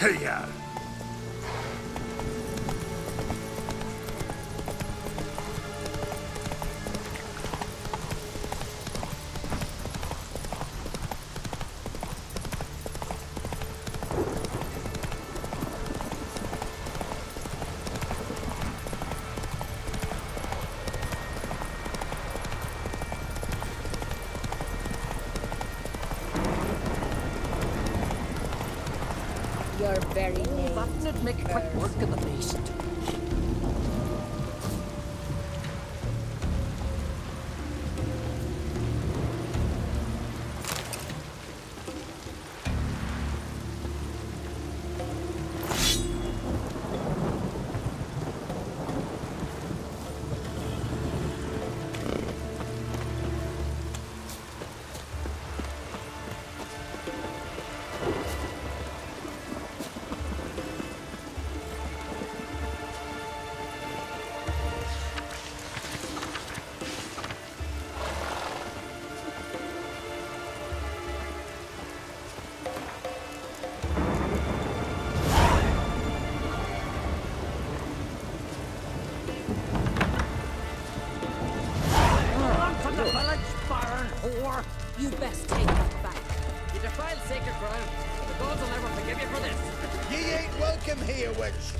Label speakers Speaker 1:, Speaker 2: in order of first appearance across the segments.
Speaker 1: Hey-ya!
Speaker 2: You're very late.
Speaker 3: That'd make quick work of the beast.
Speaker 2: You best take that back.
Speaker 3: You defile sacred ground. The gods will never forgive you for this.
Speaker 1: Ye ain't welcome here, witch!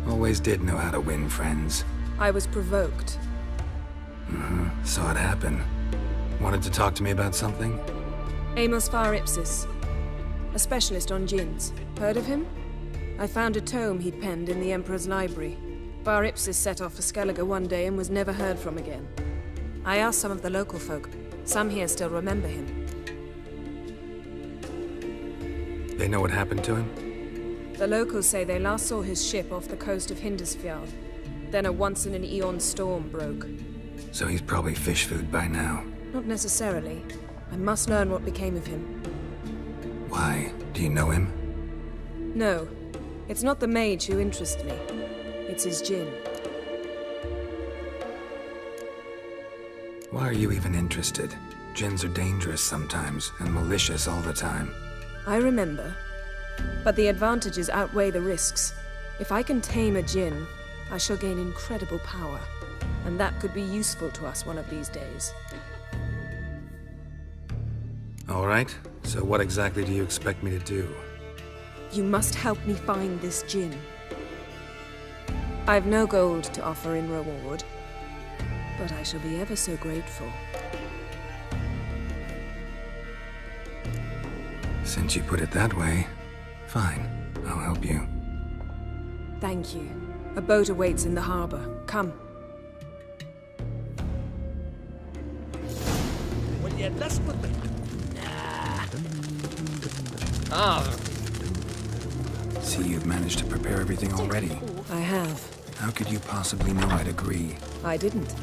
Speaker 4: Always did know how to win friends.
Speaker 5: I was provoked.
Speaker 4: Saw it happen. Wanted to talk to me about something?
Speaker 5: Amos Var Ipsis, a specialist on djinns. Heard of him? I found a tome he'd penned in the Emperor's library. Var Ipsis set off for Skellige one day and was never heard from again. I asked some of the local folk. Some here still remember him.
Speaker 4: They know what happened to him?
Speaker 5: The locals say they last saw his ship off the coast of Hindisfjord. Then a once-in-an-eon storm broke.
Speaker 4: So he's probably fish food by now.
Speaker 5: Not necessarily. I must learn what became of him.
Speaker 4: Why? Do you know him?
Speaker 5: No. It's not the mage who interests me. It's his djinn.
Speaker 4: Why are you even interested? Djinns are dangerous sometimes, and malicious all the time.
Speaker 5: I remember. But the advantages outweigh the risks. If I can tame a djinn, I shall gain incredible power. And that could be useful to us one of these days.
Speaker 4: All right. So what exactly do you expect me to do?
Speaker 5: You must help me find this djinn. I've no gold to offer in reward, but I shall be ever so grateful.
Speaker 4: Since you put it that way, fine. I'll help you.
Speaker 5: Thank you. A boat awaits in the harbor. Come.
Speaker 3: Will you listen with me? Nah.
Speaker 4: See, you've managed to prepare everything already.
Speaker 5: I have.
Speaker 4: How could you possibly know I'd agree?
Speaker 5: I didn't.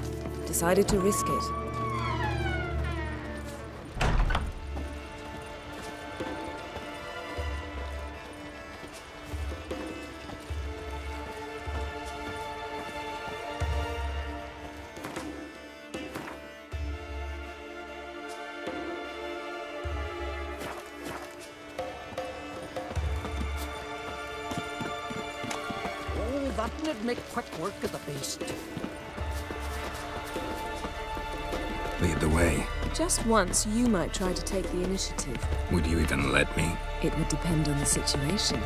Speaker 5: Decided to risk it.
Speaker 3: That'd make quick work of the beast.
Speaker 4: Lead the way.
Speaker 5: Just once, you might try to take the initiative.
Speaker 4: Would you even let me?
Speaker 5: It would depend on the situation.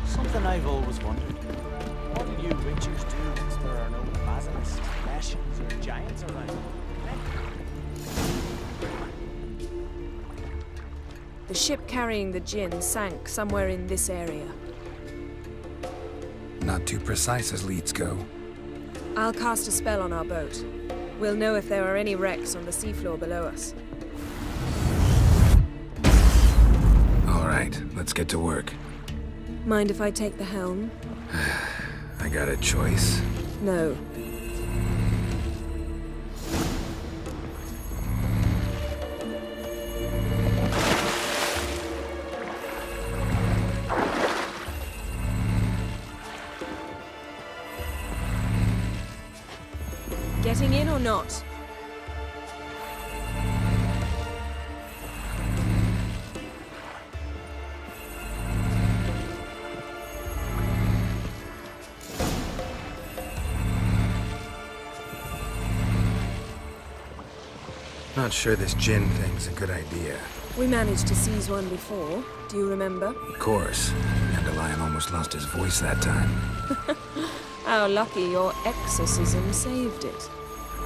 Speaker 6: Something I've always wondered. What do you witchers do once there are no basilisks, bastions, or giants around?
Speaker 5: The ship carrying the djinn sank somewhere in this area.
Speaker 4: Not too precise as leads go.
Speaker 5: I'll cast a spell on our boat. We'll know if there are any wrecks on the seafloor below us.
Speaker 4: All right, let's get to work.
Speaker 5: Mind if I take the helm?
Speaker 4: I got a choice.
Speaker 5: No. Getting in or not?
Speaker 4: Not sure this djinn thing's a good idea.
Speaker 5: We managed to seize one before. Do you remember?
Speaker 4: Of course. Dandelion almost lost his voice that time.
Speaker 5: How lucky your exorcism saved it.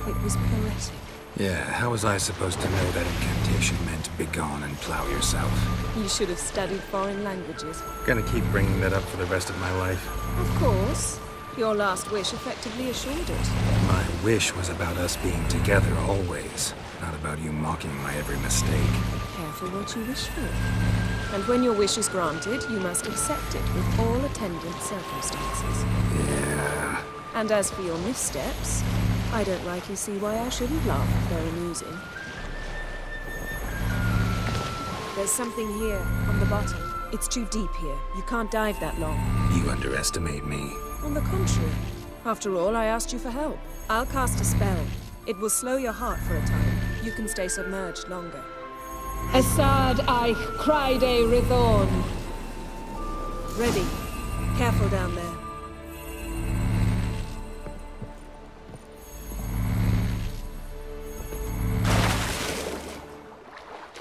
Speaker 5: It was poetic.
Speaker 4: Yeah, how was I supposed to know that incantation meant begone and plow yourself?
Speaker 5: You should have studied foreign languages.
Speaker 4: Gonna keep bringing that up for the rest of my life.
Speaker 5: Of course. Your last wish effectively assured it.
Speaker 4: My wish was about us being together always, not about you mocking my every mistake.
Speaker 5: Careful what you wish for. And when your wish is granted, you must accept it with all attendant circumstances.
Speaker 4: Yeah.
Speaker 5: And as for your missteps, I don't rightly see why I shouldn't laugh if they're amusing. There's something here, on the bottom. It's too deep here. You can't dive that long.
Speaker 4: You underestimate me.
Speaker 5: On the contrary. After all, I asked you for help. I'll cast a spell. It will slow your heart for a time. You can stay submerged longer.
Speaker 2: Assad eich Criday Rithorn.
Speaker 5: Ready. Careful down there.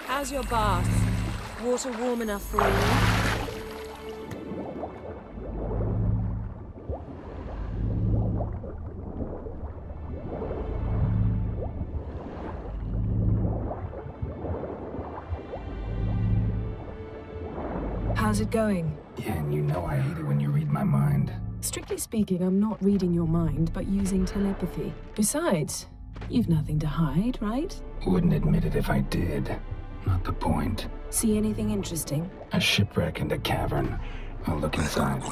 Speaker 5: How's your bath? Water warm enough for you? How's it going?
Speaker 4: Yeah, and you know I hate it when you read my mind.
Speaker 5: Strictly speaking, I'm not reading your mind, but using telepathy. Besides, you've nothing to hide, right?
Speaker 4: Wouldn't admit it if I did. Not the point.
Speaker 5: See anything interesting?
Speaker 4: A shipwreck and a cavern. I'll look inside.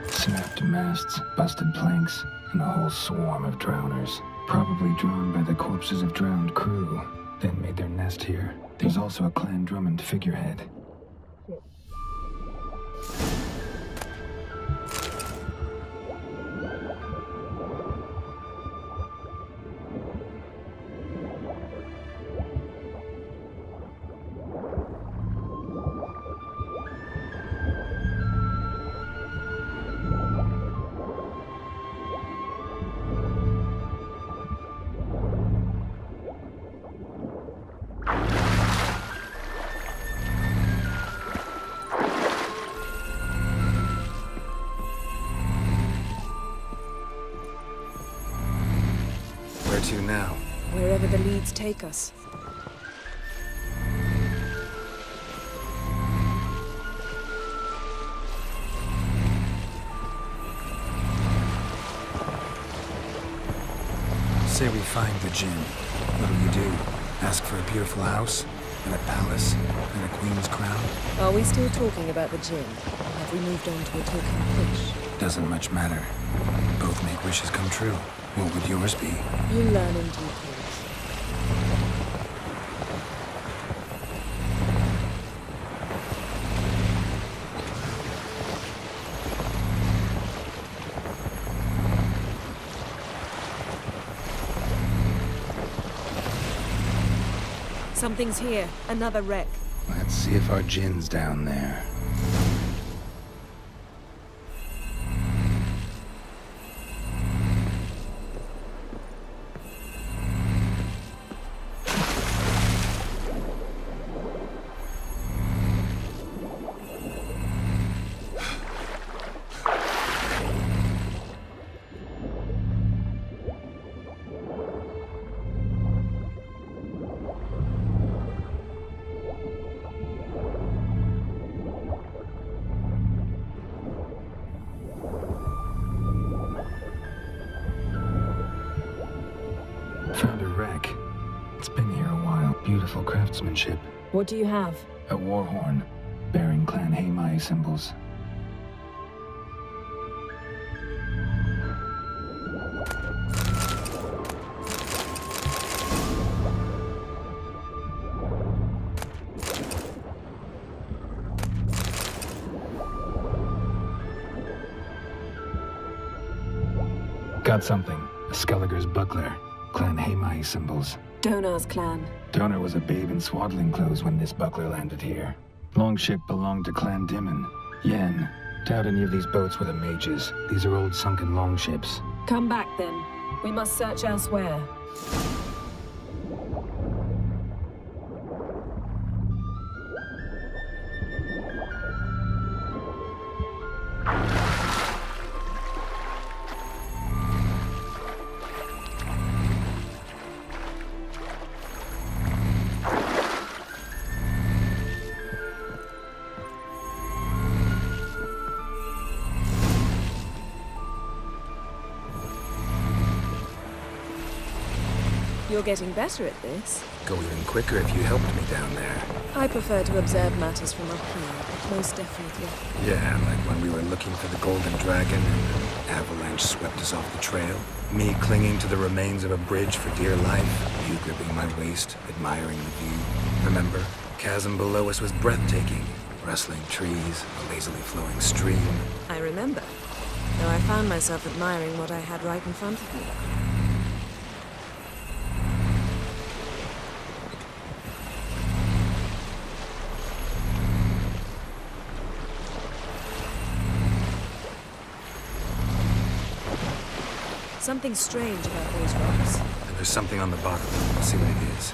Speaker 4: Snapped masts, busted planks, and a whole swarm of drowners. Probably drawn by the corpses of drowned crew, then made their nest here. There's also a Clan Drummond figurehead. Where to now?
Speaker 5: Wherever the leads take us.
Speaker 4: Say we find the djinn. What'll you do? Ask for a beautiful house? And a palace? And a queen's crown?
Speaker 5: Are we still talking about the djinn? Or have we moved on to a talking fish?
Speaker 4: Doesn't much matter. Both make wishes come true. What would yours be?
Speaker 5: You learn in due course. Something's here. Another wreck.
Speaker 4: Let's see if our djinn's down there. craftsmanship.
Speaker 5: What do you have?
Speaker 4: A war horn, bearing Clan Haimai symbols. Got something. A Skelliger's buckler. Clan Haimai symbols.
Speaker 5: Donar's clan.
Speaker 4: Donar was a babe in swaddling clothes when this buckler landed here. Longship belonged to Clan Dimon. Yen. Doubt any of these boats were the mages. These are old sunken longships.
Speaker 5: Come back then. We must search elsewhere. You're getting better at this.
Speaker 7: Go even quicker if you helped me down there.
Speaker 5: I prefer to observe matters from up here, most definitely.
Speaker 7: Yeah, like when we were looking for the Golden Dragon and an avalanche swept us off the trail. Me clinging to the remains of a bridge for dear life. You gripping my waist, admiring the view. Remember? The chasm below us was breathtaking. Rustling trees, a lazily flowing stream.
Speaker 5: I remember, though I found myself admiring what I had right in front of me. Something strange about those rocks.
Speaker 7: And there's something on the bottom. I'll see what it is.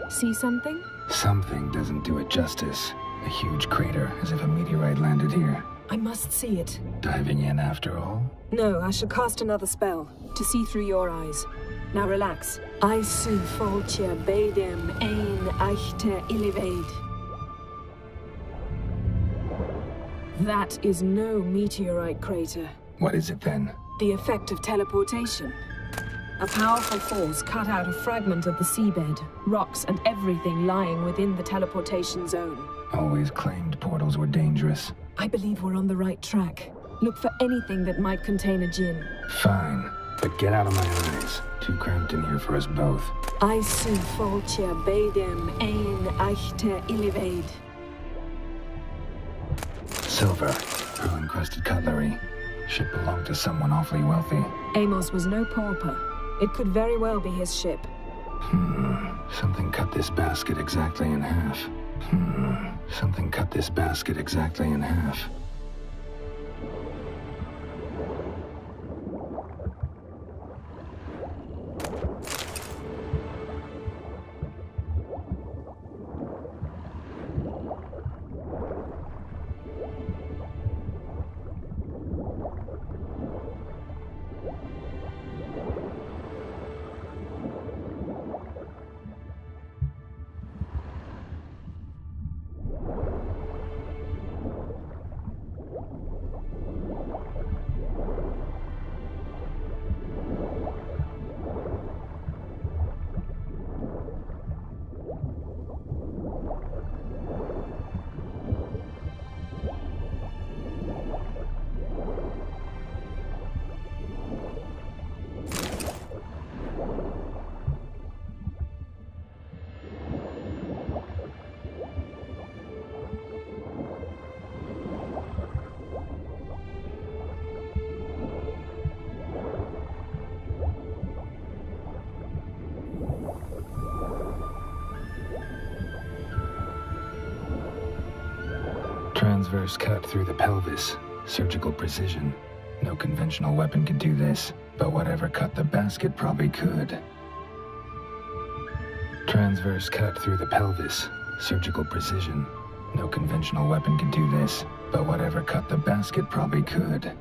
Speaker 5: See something?
Speaker 4: Something doesn't do it justice. A huge crater, as if a meteorite landed here.
Speaker 5: I must see it.
Speaker 4: Diving in after all?
Speaker 5: No, I shall cast another spell, to see through your eyes. Now relax. Aisu foltia bedem ein eichte illivaid. That is no meteorite crater.
Speaker 4: What is it then?
Speaker 5: The effect of teleportation. A powerful force cut out a fragment of the seabed, rocks and everything lying within the teleportation zone.
Speaker 4: Always claimed portals were dangerous.
Speaker 5: I believe we're on the right track. Look for anything that might contain a djinn.
Speaker 4: Fine, but get out of my eyes. Too cramped in here for us both.
Speaker 5: Aisu foltia bedem ein eichte illivaid.
Speaker 4: Silver, pearl-encrusted cutlery. Ship belonged to someone awfully wealthy.
Speaker 5: Amos was no pauper. It could very well be his ship.
Speaker 4: Something cut this basket exactly in half. Something cut this basket exactly in half. Transverse cut through the pelvis. Surgical precision. No conventional weapon could do this, but whatever cut the basket probably could. Transverse cut through the pelvis. Surgical precision. No conventional weapon could do this, but whatever cut the basket probably could.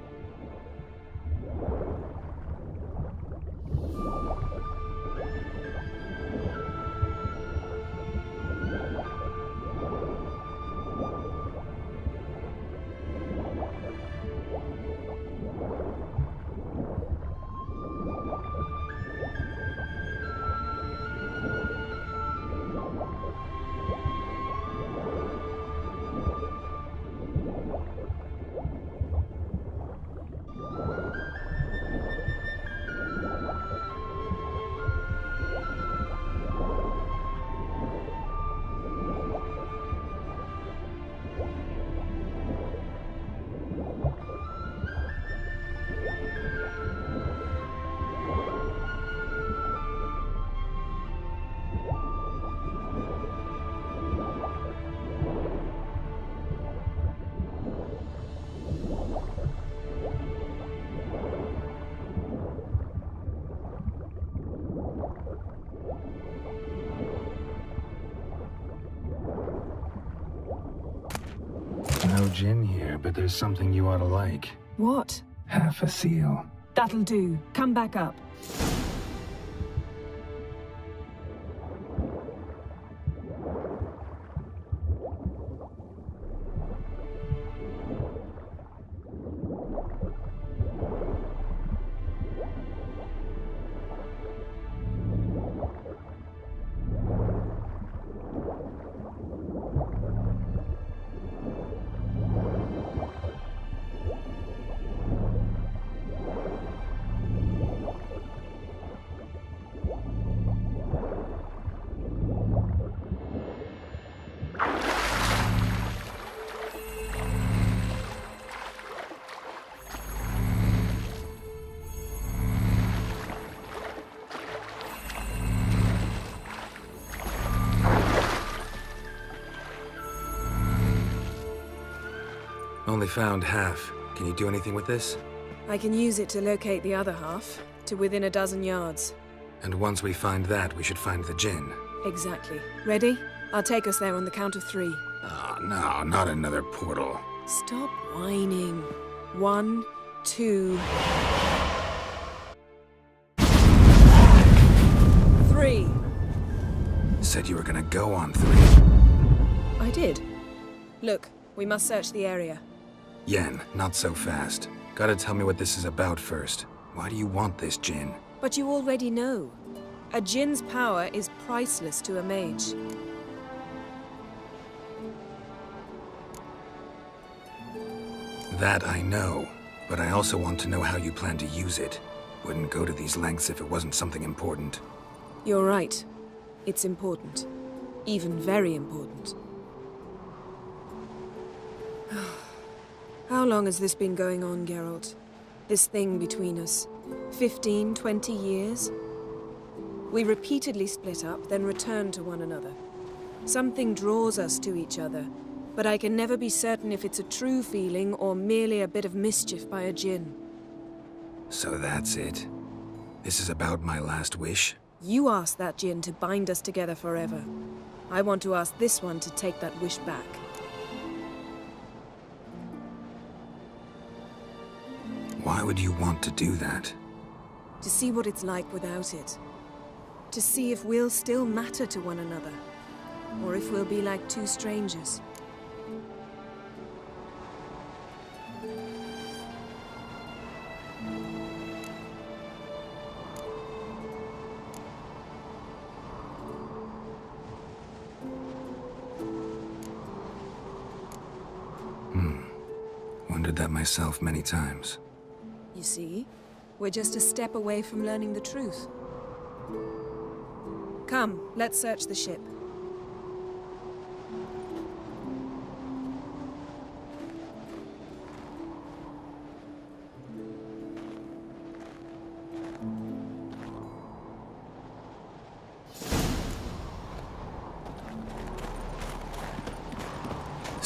Speaker 4: No gin here, but there's something you ought to like.
Speaker 5: What?
Speaker 4: Half a seal.
Speaker 2: That'll do. Come back up.
Speaker 7: Only found half. Can you do anything with this?
Speaker 5: I can use it to locate the other half, to within a dozen yards.
Speaker 7: And once we find that, we should find the gin.
Speaker 5: Exactly. Ready? I'll take us there on the count of 3.
Speaker 7: Oh, no, not another portal.
Speaker 5: Stop whining. 1, 2... 3.
Speaker 7: Said you were gonna go on 3.
Speaker 5: I did. Look, we must search the area.
Speaker 7: Yen, not so fast. Gotta tell me what this is about first. Why do you want this gin?
Speaker 5: But you already know. A djinn's power is priceless to a mage.
Speaker 7: That I know, but I also want to know how you plan to use it. Wouldn't go to these lengths if it wasn't something important.
Speaker 5: You're right. It's important. Even very important. How long has this been going on, Geralt? This thing between us? 15, 20 years? We repeatedly split up, then return to one another. Something draws us to each other, but I can never be certain if it's a true feeling or merely a bit of mischief by a djinn.
Speaker 7: So that's it. This is about my last wish?
Speaker 5: You asked that djinn to bind us together forever. I want to ask this one to take that wish back.
Speaker 7: Why would you want to do that?
Speaker 5: To see what it's like without it. To see if we'll still matter to one another. Or if we'll be like two strangers.
Speaker 7: Wondered that myself many times.
Speaker 5: You see? We're just a step away from learning the truth. Come, let's search the ship.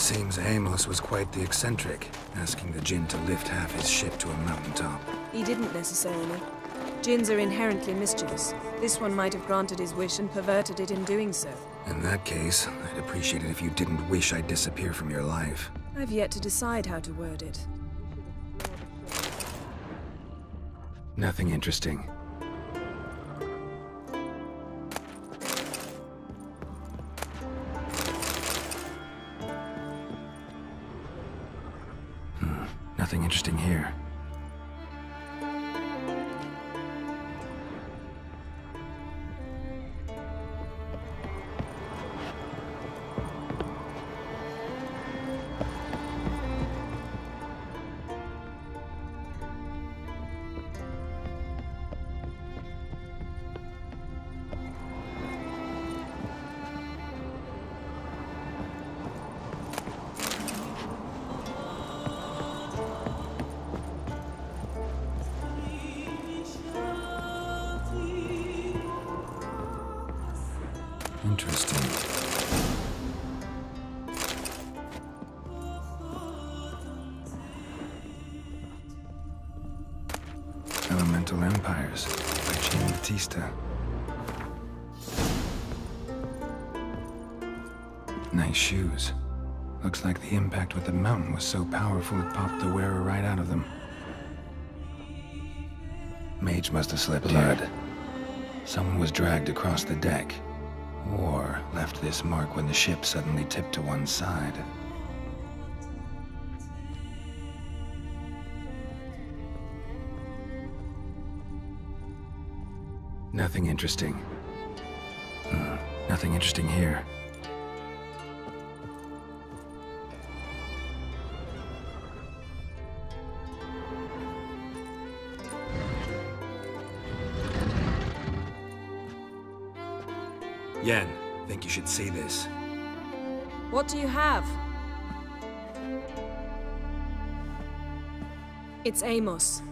Speaker 7: Seems Amos was quite the eccentric, asking the Jinn to lift half his ship to a mountaintop.
Speaker 5: He didn't necessarily. Jinns are inherently mischievous. This one might have granted his wish and perverted it in doing so.
Speaker 7: In that case, I'd appreciate it if you didn't wish I'd disappear from your life.
Speaker 5: I've yet to decide how to word it.
Speaker 7: Nothing interesting. Nothing interesting here. Interesting. Elemental Empires by Jean Batista. Nice shoes. Looks like the impact with the mountain was so powerful it popped the wearer right out of them. Mage must have slipped blood. Someone was dragged across the deck. Or left this mark when the ship suddenly tipped to one side. Nothing interesting. Nothing interesting here. Yen, think you should see this.
Speaker 5: What do you have? It's Amos.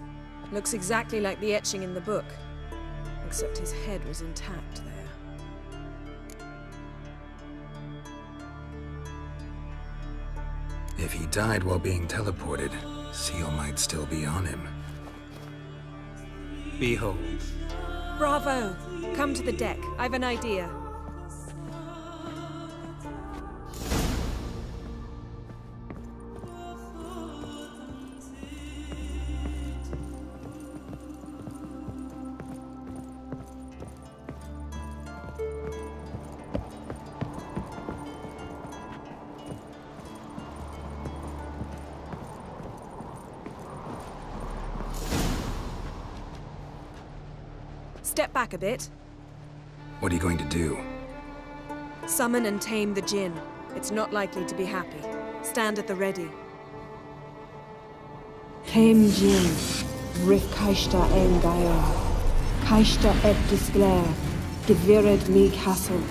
Speaker 5: Looks exactly like the etching in the book. Except his head was intact there.
Speaker 7: If he died while being teleported, Seal might still be on him. Behold.
Speaker 5: Bravo! Come to the deck. I've an idea. Step back a bit.
Speaker 7: What are you going to do?
Speaker 5: Summon and tame the Jinn. It's not likely to be happy. Stand at the ready.
Speaker 2: Tame Jinn, Rif Kaishta en Gaia, Kaishta et Disglair, Gevired me Castle.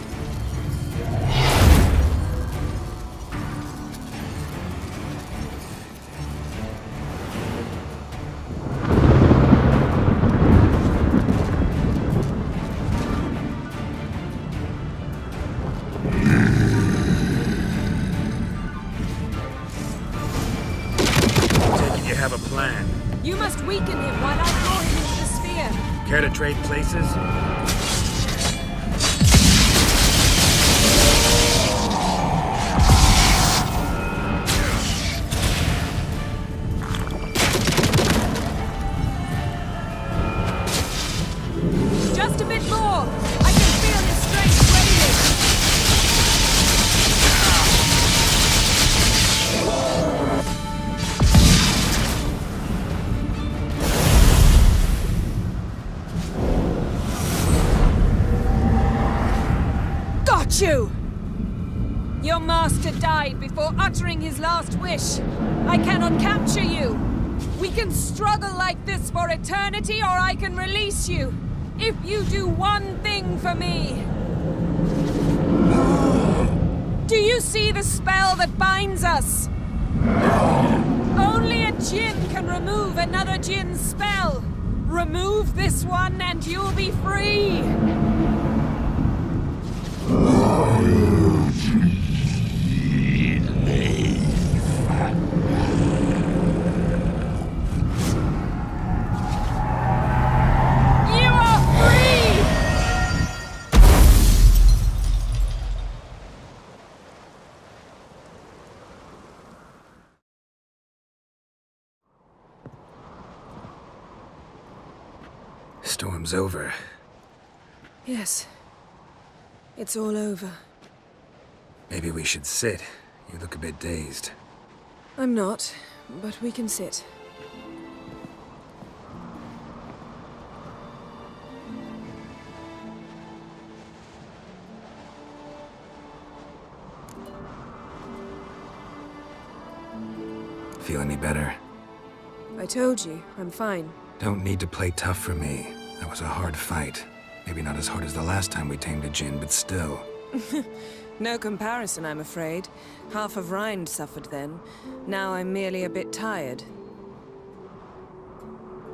Speaker 7: Have a plan.
Speaker 5: You must weaken him while I throw him into the sphere.
Speaker 7: Care to trade places?
Speaker 5: Just a bit more. I can feel his strength waning. You! Your master died before uttering his last wish. I cannot capture you. We can struggle like this for eternity, or I can release you. If you do one thing for me. Do you see the spell that binds us? Only a Jinn can remove another Jinn's spell. Remove this one and you'll be free.
Speaker 7: storm's over.
Speaker 5: Yes. It's all over.
Speaker 7: Maybe we should sit. You look a bit dazed.
Speaker 5: I'm not, but we can sit.
Speaker 7: Feel any better?
Speaker 5: I told you, I'm fine.
Speaker 7: Don't need to play tough for me. That was a hard fight. Maybe not as hard as the last time we tamed a djinn, but still.
Speaker 5: No comparison, I'm afraid. Half of Rind suffered then. Now I'm merely a bit tired.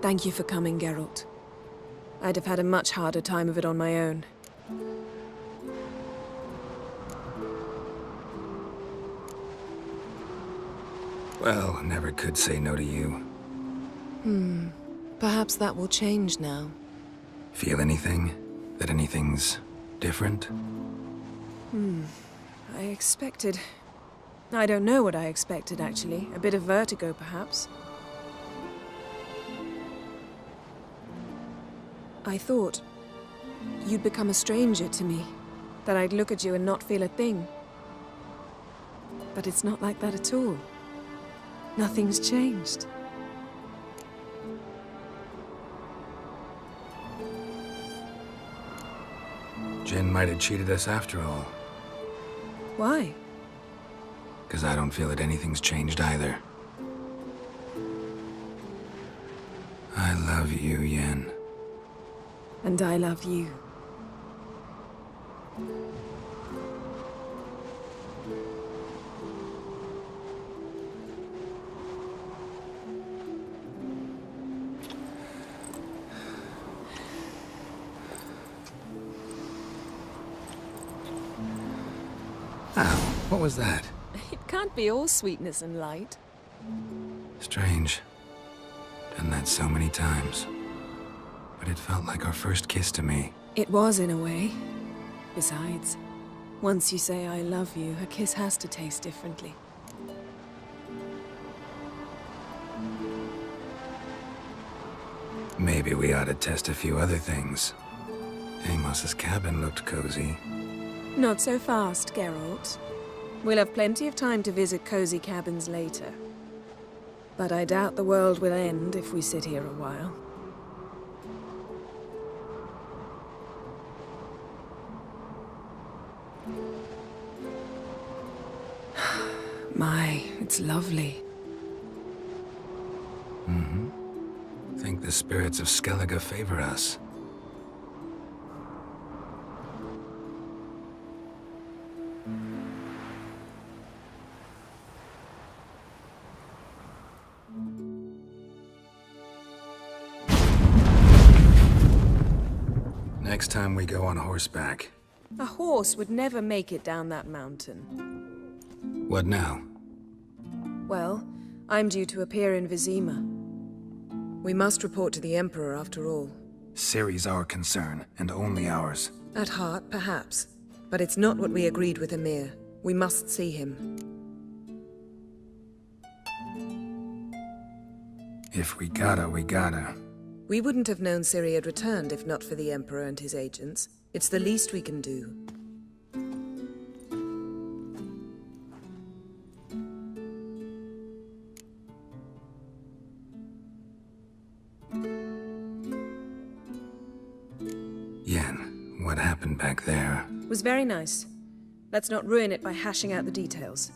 Speaker 5: Thank you for coming, Geralt. I'd have had a much harder time of it on my own.
Speaker 7: Well, never could say no to you.
Speaker 5: Perhaps that will change now.
Speaker 7: Feel anything? That anything's different?
Speaker 5: I expected... I don't know what I expected, actually. A bit of vertigo, perhaps. I thought you'd become a stranger to me. That I'd look at you and not feel a thing. But it's not like that at all. Nothing's changed.
Speaker 7: Jinn might have cheated us after all.
Speaker 5: Why?
Speaker 7: Because I don't feel that anything's changed either. I love you, Yen.
Speaker 5: And I love you.
Speaker 7: Ow, what was that?
Speaker 5: It can't be all sweetness and light.
Speaker 7: Strange. Done that so many times. But it felt like our first kiss to me.
Speaker 5: It was, in a way. Besides, once you say I love you, a kiss has to taste differently.
Speaker 7: Maybe we ought to test a few other things. Amos's cabin looked cozy.
Speaker 5: Not so fast, Geralt. We'll have plenty of time to visit cozy cabins later. But I doubt the world will end if we sit here a while. My, it's lovely.
Speaker 7: Think the spirits of Skellige favor us. Next time we go on horseback.
Speaker 5: A horse would never make it down that mountain.
Speaker 7: What now?
Speaker 5: Well, I'm due to appear in Vizima. We must report to the Emperor after all.
Speaker 7: Ciri's our concern, and only ours.
Speaker 5: At heart, perhaps. But it's not what we agreed with Emir. We must see him.
Speaker 7: If we gotta, we gotta.
Speaker 5: We wouldn't have known Ciri had returned if not for the Emperor and his agents. It's the least we can do.
Speaker 7: Yen, what happened back there?
Speaker 5: Was very nice. Let's not ruin it by hashing out the details.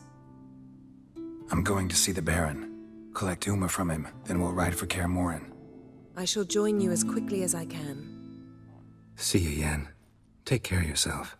Speaker 7: I'm going to see the Baron. Collect Uma from him, then we'll ride for Kaer Morhen.
Speaker 5: I shall join you as quickly as I can.
Speaker 7: See you, Yen. Take care of yourself.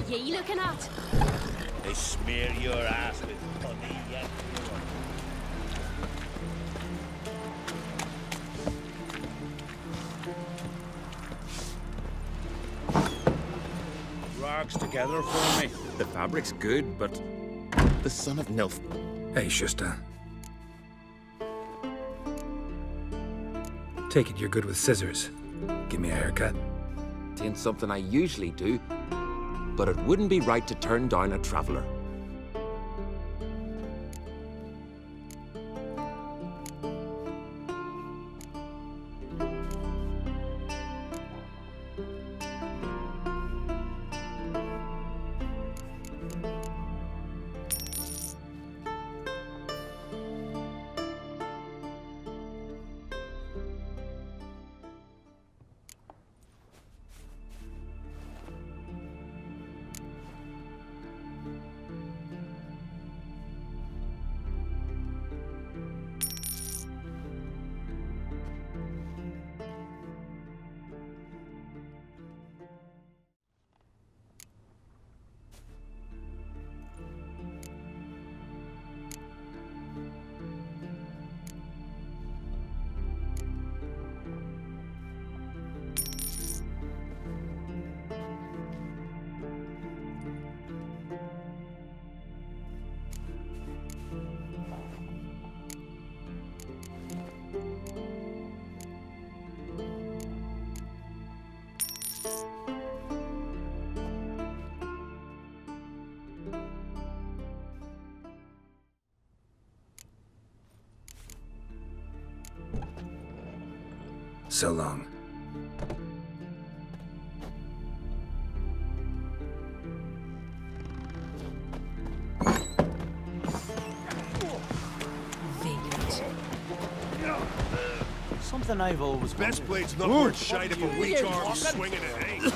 Speaker 8: Ye looking at?
Speaker 1: They smear your ass with honey yet.
Speaker 8: Rags together for me. The fabric's good, but the son of Nilf.
Speaker 7: Hey, Shusta. Take it you're good with scissors. Give me a haircut.
Speaker 9: Ain't something I usually do, but it wouldn't be right to turn down a traveler.
Speaker 7: So long.
Speaker 6: Something I've always wondered.
Speaker 1: Best blade's not worth shite if a weak arm is swinging a hay.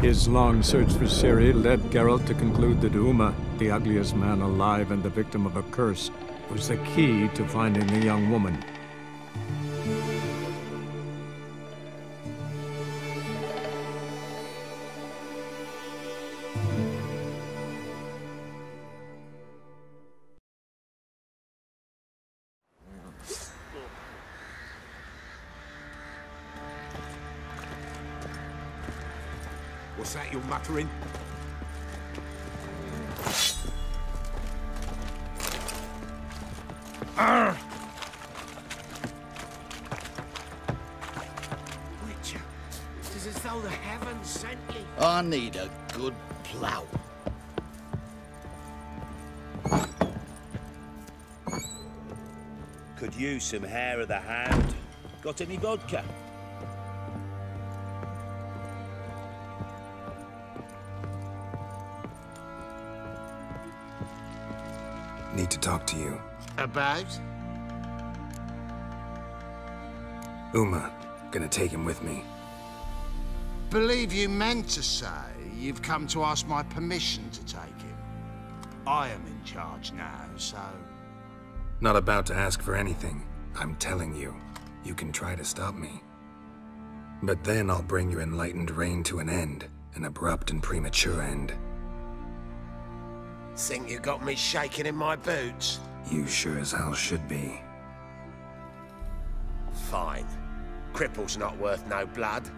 Speaker 10: His long search for Ciri led Geralt to conclude that Uma, the ugliest man alive and the victim of a curse, was the key to finding the young woman.
Speaker 8: What's that you're muttering? Arr! Witcher, it's as though the heavens sent you.
Speaker 1: I need a good plough. Could use some hair of the hound. Got any vodka?
Speaker 7: Need to talk to you.
Speaker 8: About?
Speaker 7: Uma. Gonna take him with me.
Speaker 8: Believe you meant to say you've come to ask my permission to take him. I am in charge now, so...
Speaker 7: Not about to ask for anything. I'm telling you. You can try to stop me. But then I'll bring your enlightened reign to an end. An abrupt and premature end.
Speaker 8: Think you got me shaking in my boots?
Speaker 7: You sure as hell should be.
Speaker 8: Fine. Cripple's not worth no blood.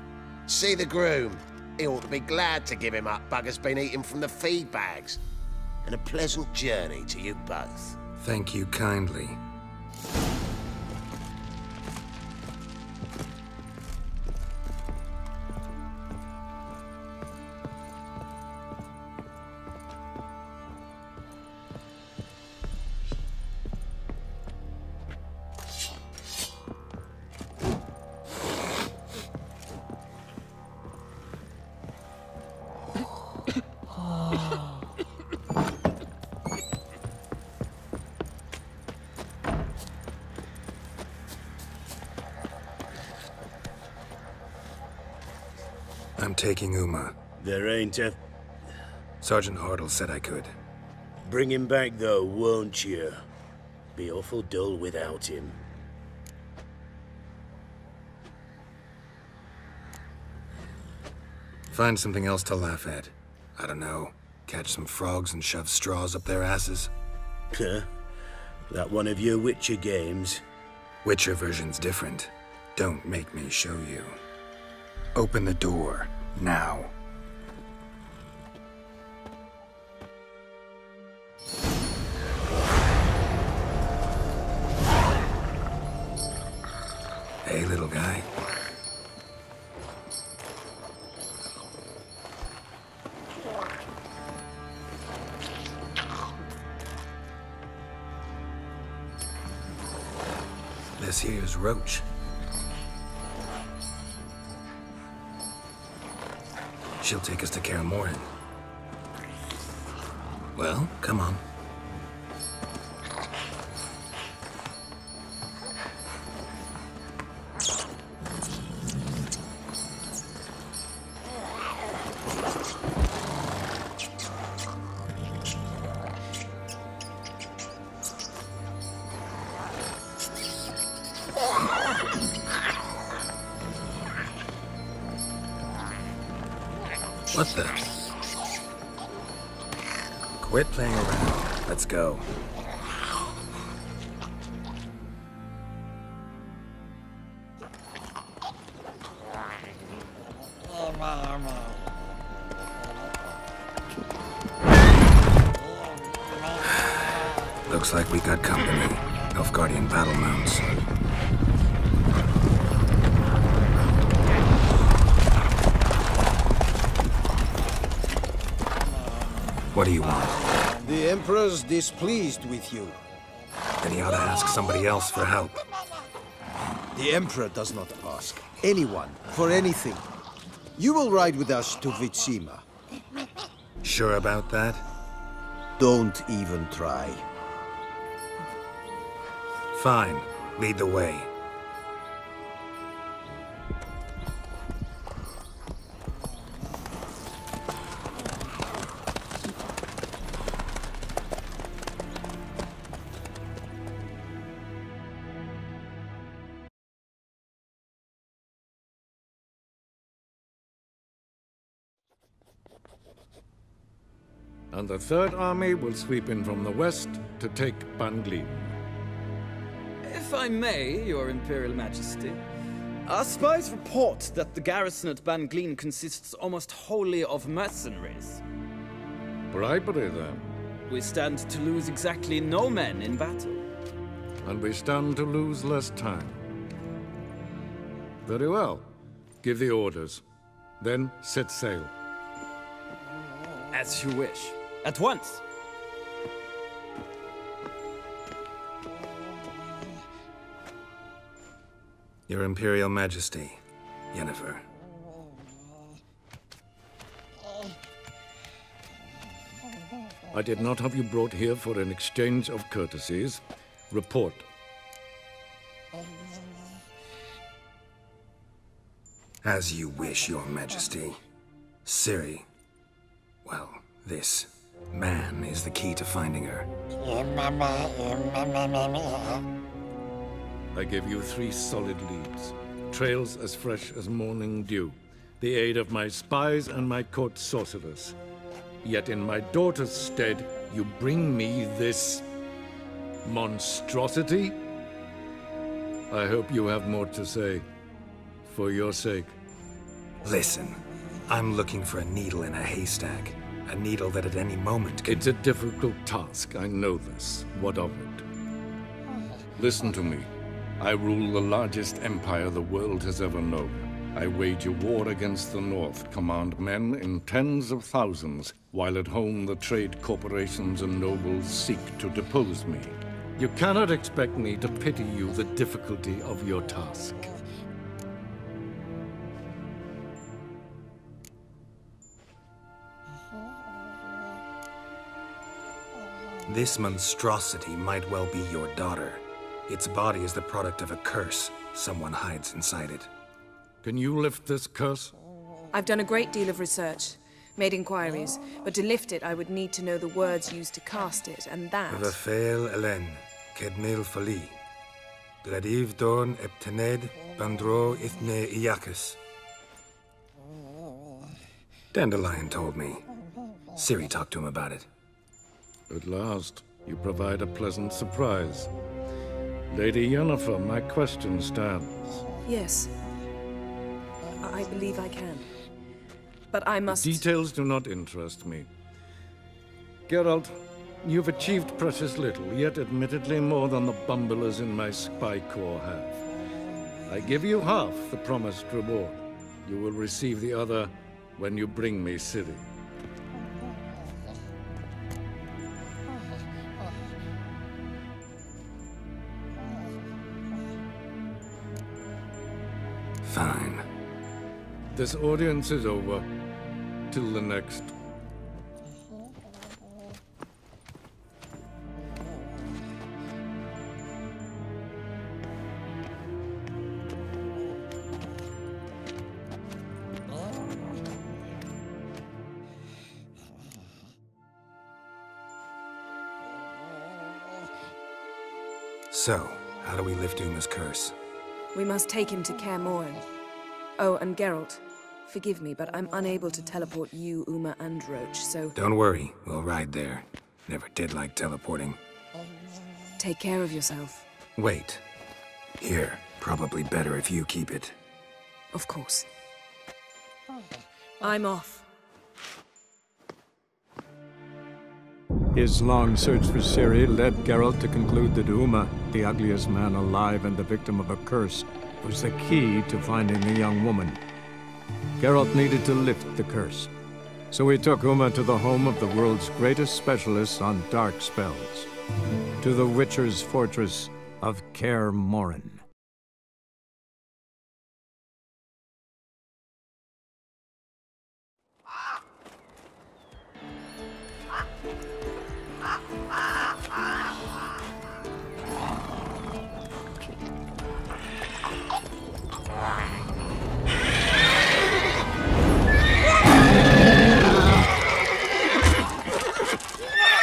Speaker 8: See the groom. He ought to be glad to give him up. Bugger's been eating from the feed bags. And a pleasant journey to you both.
Speaker 7: Thank you kindly. I'm taking Uma.
Speaker 1: There ain't a...
Speaker 7: Sergeant Hartle said I could.
Speaker 1: Bring him back, though, won't you? Be awful dull without him.
Speaker 7: Find something else to laugh at. I don't know. Catch some frogs and shove straws up their asses.
Speaker 1: Huh? That one of your Witcher games?
Speaker 7: Witcher version's different. Don't make me show you. Open the door, now. Hey, little guy. This here's Roach. She'll take us to Kaer Morhen. Well, come on. What the? Quit playing around. Let's go. Looks like we got company. Nilfgaardian battle mounts. What do you want?
Speaker 11: The Emperor's displeased with you.
Speaker 7: Then he ought to ask somebody else for help.
Speaker 11: The Emperor does not ask anyone for anything. You will ride with us to Vitsima.
Speaker 7: Sure about that?
Speaker 11: Don't even try.
Speaker 7: Fine. Lead the way.
Speaker 10: And the Third Army will sweep in from the west to take Banglin.
Speaker 3: If I may, Your Imperial Majesty, our spies report that the garrison at Banglin consists almost wholly of mercenaries.
Speaker 10: Bribery, then.
Speaker 3: We stand to lose exactly no men in battle.
Speaker 10: And we stand to lose less time. Very well. Give the orders. Then set sail.
Speaker 3: As you wish. At once!
Speaker 7: Your Imperial Majesty, Yennefer.
Speaker 10: I did not have you brought here for an exchange of courtesies. Report.
Speaker 7: As you wish, Your Majesty. Ciri. Well, this man is the key to finding her.
Speaker 10: I give you 3 solid leads. Trails as fresh as morning dew. The aid of my spies and my court sorcerers. Yet in my daughter's stead, you bring me this monstrosity? I hope you have more to say. For your sake.
Speaker 7: Listen, I'm looking for a needle in a haystack. A needle that at any moment can...
Speaker 10: It's a difficult task, I know this. What of it? Listen to me. I rule the largest empire the world has ever known. I wage a war against the North, command men in tens of thousands, while at home the trade corporations and nobles seek to depose me. You cannot expect me to pity you the difficulty of your task.
Speaker 7: This monstrosity might well be your daughter. Its body is the product of a curse. Someone hides inside it.
Speaker 10: Can you lift this curse?
Speaker 5: I've done a great deal of research, made inquiries, but to lift it I would need to know the words used to cast it, and that...
Speaker 7: Vafael Elen, Kedmil Fali. Relive Dorn Eptened, Bandro Ithne Iacus. Dandelion told me. Ciri talked to him about it.
Speaker 10: At last, you provide a pleasant surprise. Lady Yennefer, my question stands.
Speaker 5: Yes. I believe I can. But I must...
Speaker 10: The details do not interest me. Geralt, you've achieved precious little, yet admittedly more than the bumblers in my spy corps have. I give you half the promised reward. You will receive the other when you bring me Ciri.
Speaker 7: Fine.
Speaker 10: This audience is over. Till the next.
Speaker 7: So, how do we lift Uma's curse?
Speaker 5: We must take him to Kaer Morhen. Oh, and Geralt, forgive me, but I'm unable to teleport you, Uma, and Roach, so...
Speaker 7: Don't worry, we'll ride there. Never did like teleporting.
Speaker 5: Take care of yourself.
Speaker 7: Wait. Here, probably better if you keep it.
Speaker 5: Of course. I'm off.
Speaker 12: His long search for Ciri led Geralt to conclude that Uma, the ugliest man alive and the victim of a curse, was the key to finding the young woman. Geralt needed to lift the curse, so he took Uma to the home of the world's greatest specialist on dark spells, to the Witcher's fortress of Kaer Morhen.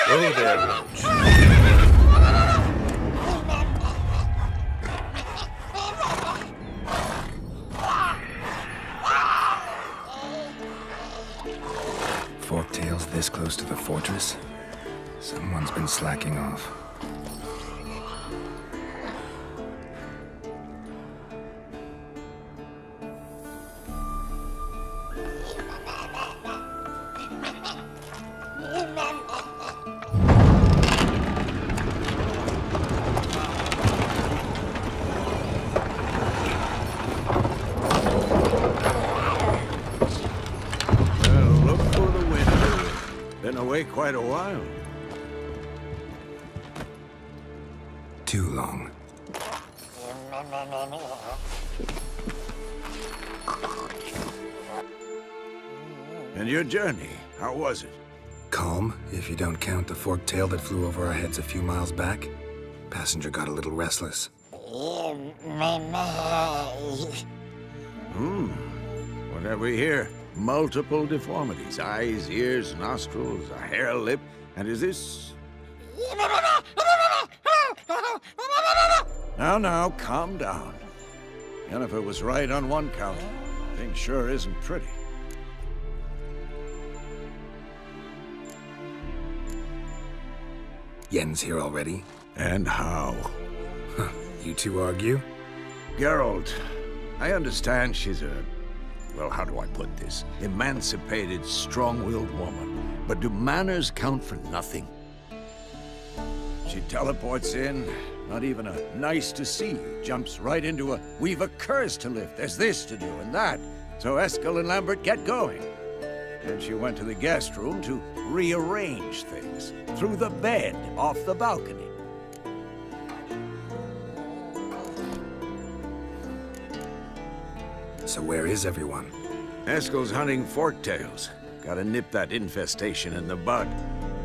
Speaker 1: Go there, Roach.
Speaker 7: Forktails this close to the fortress? Someone's been slacking off.
Speaker 11: Quite a while.
Speaker 7: Too long.
Speaker 11: And your journey, how was it?
Speaker 7: Calm, if you don't count the forktail that flew over our heads a few miles back. Passenger got a little restless.
Speaker 11: Whatever we hear. Multiple deformities. Eyes, ears, nostrils, a hair lip. And is this... Now, calm down. Yennefer was right on one count. Thing sure isn't pretty.
Speaker 7: Yen's here already?
Speaker 11: And how?
Speaker 7: Huh. You two argue?
Speaker 11: Geralt, I understand she's a... well, how do I put this? Emancipated, strong-willed woman. But do manners count for nothing? She teleports in, not even a nice to see you, jumps right into a, we've a curse to lift, there's this to do and that. So Eskel and Lambert get going. Then she went to the guest room to rearrange things. Through the bed, off the balcony.
Speaker 7: So where is everyone?
Speaker 11: Eskel's hunting forktails. Gotta nip that infestation in the bud.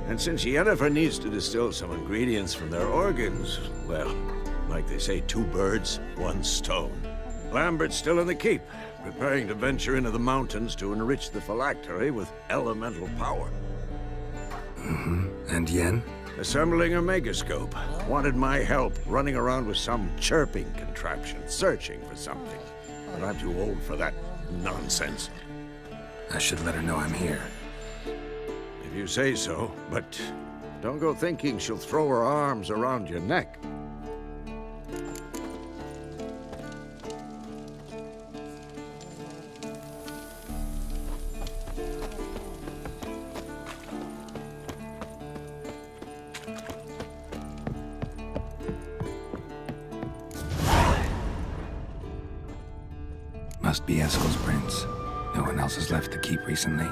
Speaker 11: And since Yennefer needs to distill some ingredients from their organs, well, like they say, 2 birds, 1 stone. Lambert's still in the keep, preparing to venture into the mountains to enrich the phylactery with elemental power.
Speaker 7: And Yen?
Speaker 11: Assembling a megascope. Wanted my help running around with some chirping contraption, searching for something. But I'm too old for that nonsense.
Speaker 7: I should let her know I'm here.
Speaker 11: If you say so, but don't go thinking she'll throw her arms around your neck.
Speaker 7: Must be Eskel's prints. No one else has left the keep recently.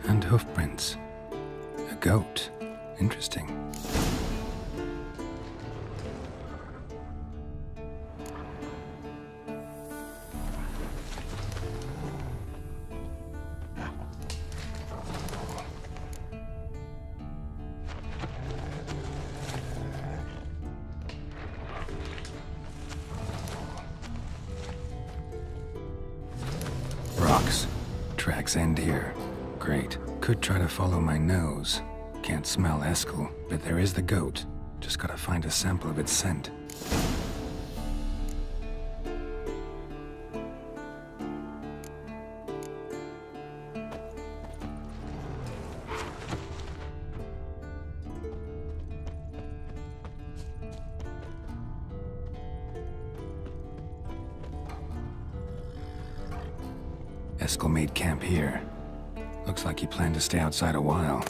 Speaker 7: And hoofprints. A goat. Interesting. Rocks. Tracks end here. Great. Could try to follow my nose. Can't smell Eskel, but there is the goat. Just gotta find a sample of its scent. Eskel made camp here. Looks like he planned to stay outside a while.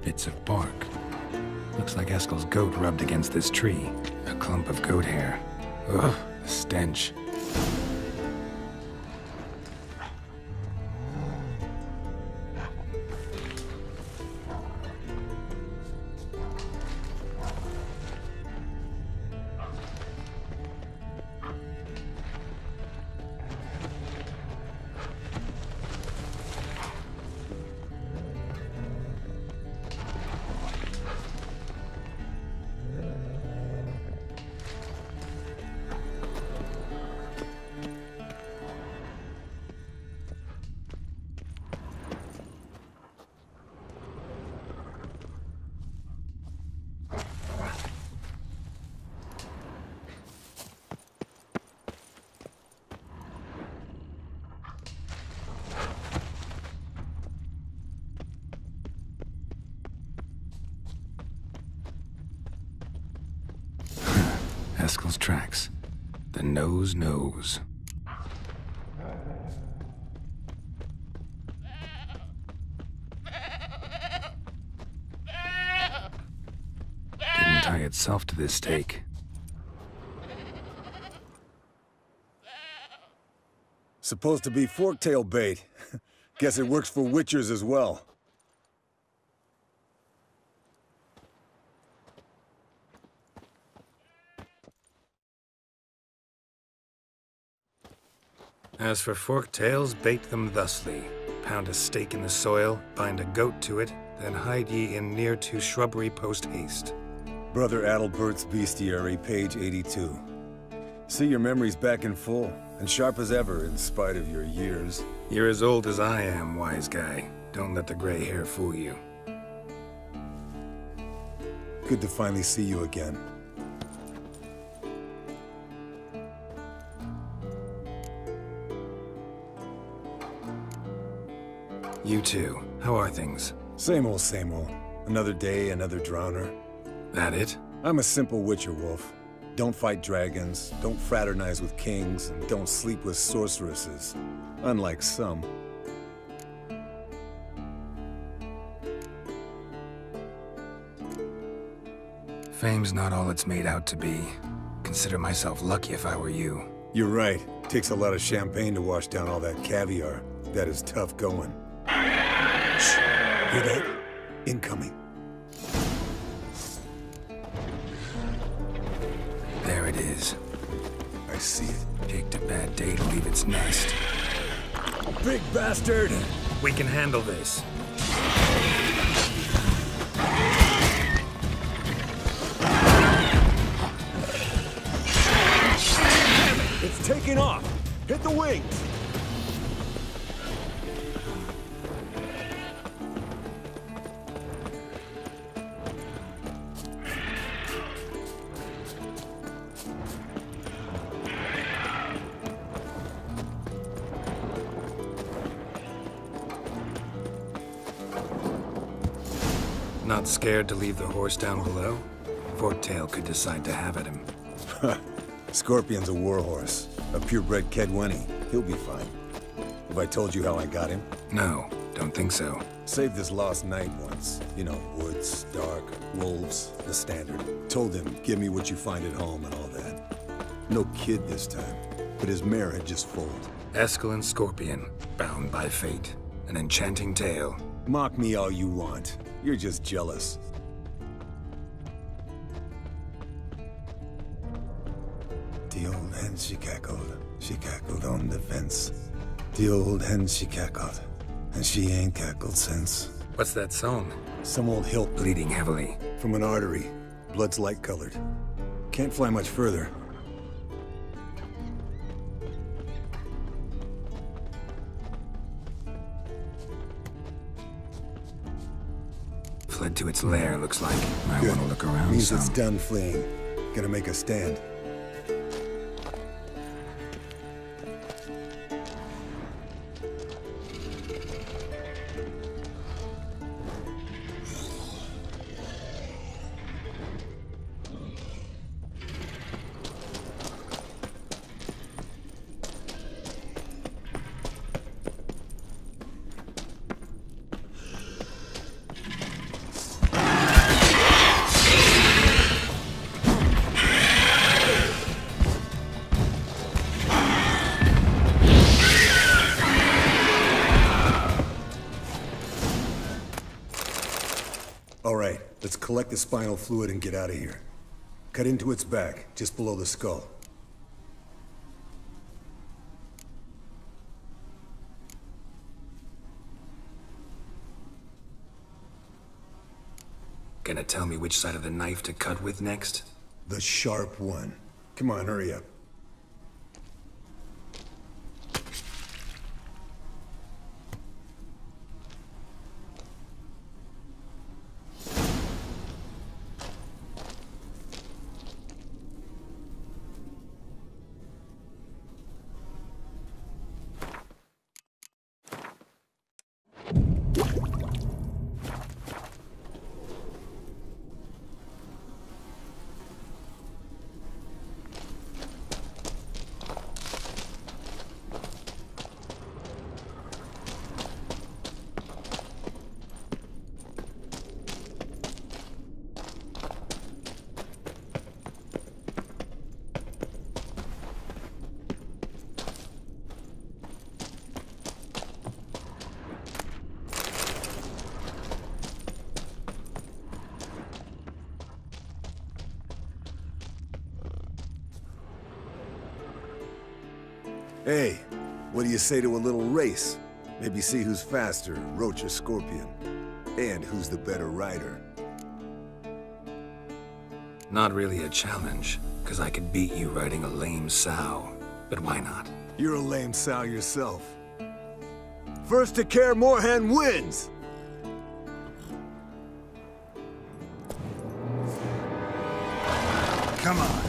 Speaker 7: Bits of bark. Looks like Eskel's goat rubbed against this tree. A clump of goat hair. Ugh, the stench. Eskel's tracks. The nose knows. Didn't tie itself to this stake.
Speaker 13: Supposed to be forktail bait. Guess it works for witchers as well.
Speaker 7: As for forktails, bait them thusly. Pound a stake in the soil, bind a goat to it, then hide ye in near to shrubbery post haste.
Speaker 13: Brother Adalbert's Bestiary, page 82. See your memories back in full, and sharp as ever in spite of your years.
Speaker 7: You're as old as I am, wise guy. Don't let the gray hair fool you.
Speaker 13: Good to finally see you again.
Speaker 7: You too. How are things?
Speaker 13: Same old, same old. Another day, another drowner.
Speaker 7: That it?
Speaker 13: I'm a simple witcher wolf. Don't fight dragons, don't fraternize with kings, and don't sleep with sorceresses. Unlike some.
Speaker 7: Fame's not all it's made out to be. Consider myself lucky if I were you.
Speaker 13: You're right. Takes a lot of champagne to wash down all that caviar. That is tough going. Shh. Hear that? Incoming.
Speaker 7: There it is.
Speaker 13: I see it.
Speaker 7: Picked a bad day to leave its nest.
Speaker 13: Big bastard!
Speaker 7: We can handle this.
Speaker 13: It's taking off! Hit the wings!
Speaker 7: Not scared to leave the horse down below? Forktail could decide to have at him.
Speaker 13: Scorpion's a warhorse. A purebred Kedwenny. He'll be fine. Have I told you how I got him?
Speaker 7: No, don't think so.
Speaker 13: Saved this lost knight once. You know, woods, dark, wolves, the standard. Told him, give me what you find at home and all that. No kid this time, but his mare had just foaled.
Speaker 7: Eskel and Scorpion, bound by fate. An enchanting tale.
Speaker 13: Mock me all you want. You're just jealous. The old hen, she cackled. She cackled on the fence. The old hen, she cackled. And she ain't cackled since.
Speaker 7: What's that song?
Speaker 13: Some old hilt
Speaker 7: Bleeding heavily.
Speaker 13: from an artery. Blood's light-colored. Can't fly much further.
Speaker 7: Fled to its lair, looks like. I
Speaker 13: Good.
Speaker 7: want to look around
Speaker 13: Means
Speaker 7: some.
Speaker 13: it's done fleeing. Gonna make a stand. All right, let's collect the spinal fluid and get out of here. Cut into its back, just below the skull.
Speaker 7: Gonna tell me which side of the knife to cut with next?
Speaker 13: The sharp one. Come on, hurry up. Hey, what do you say to a little race? Maybe see who's faster, Roach or Scorpion. And who's the better rider.
Speaker 7: Not really a challenge, because I could beat you riding a lame sow. But why not?
Speaker 13: You're a lame sow yourself. First to Kaer Morhen wins! Come on.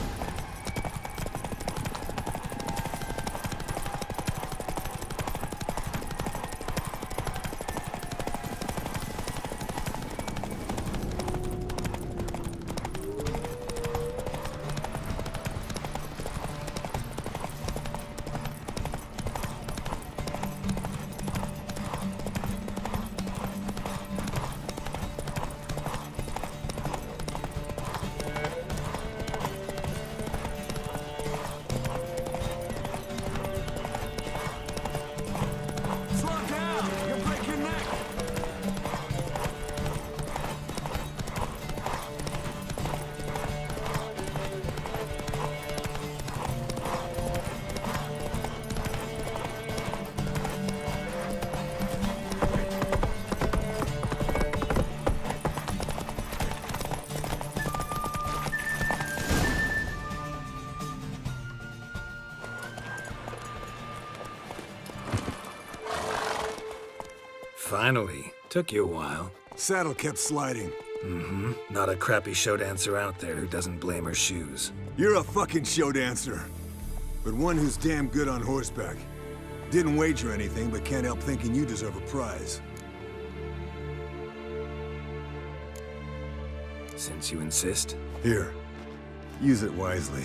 Speaker 7: Finally. Took you a while.
Speaker 13: Saddle kept sliding.
Speaker 7: Mm-hmm. Not a crappy show dancer out there who doesn't blame her shoes.
Speaker 13: You're a fucking show dancer. But one who's damn good on horseback. Didn't wager anything, but can't help thinking you deserve a prize.
Speaker 7: Since you insist.
Speaker 13: Here. Use it wisely.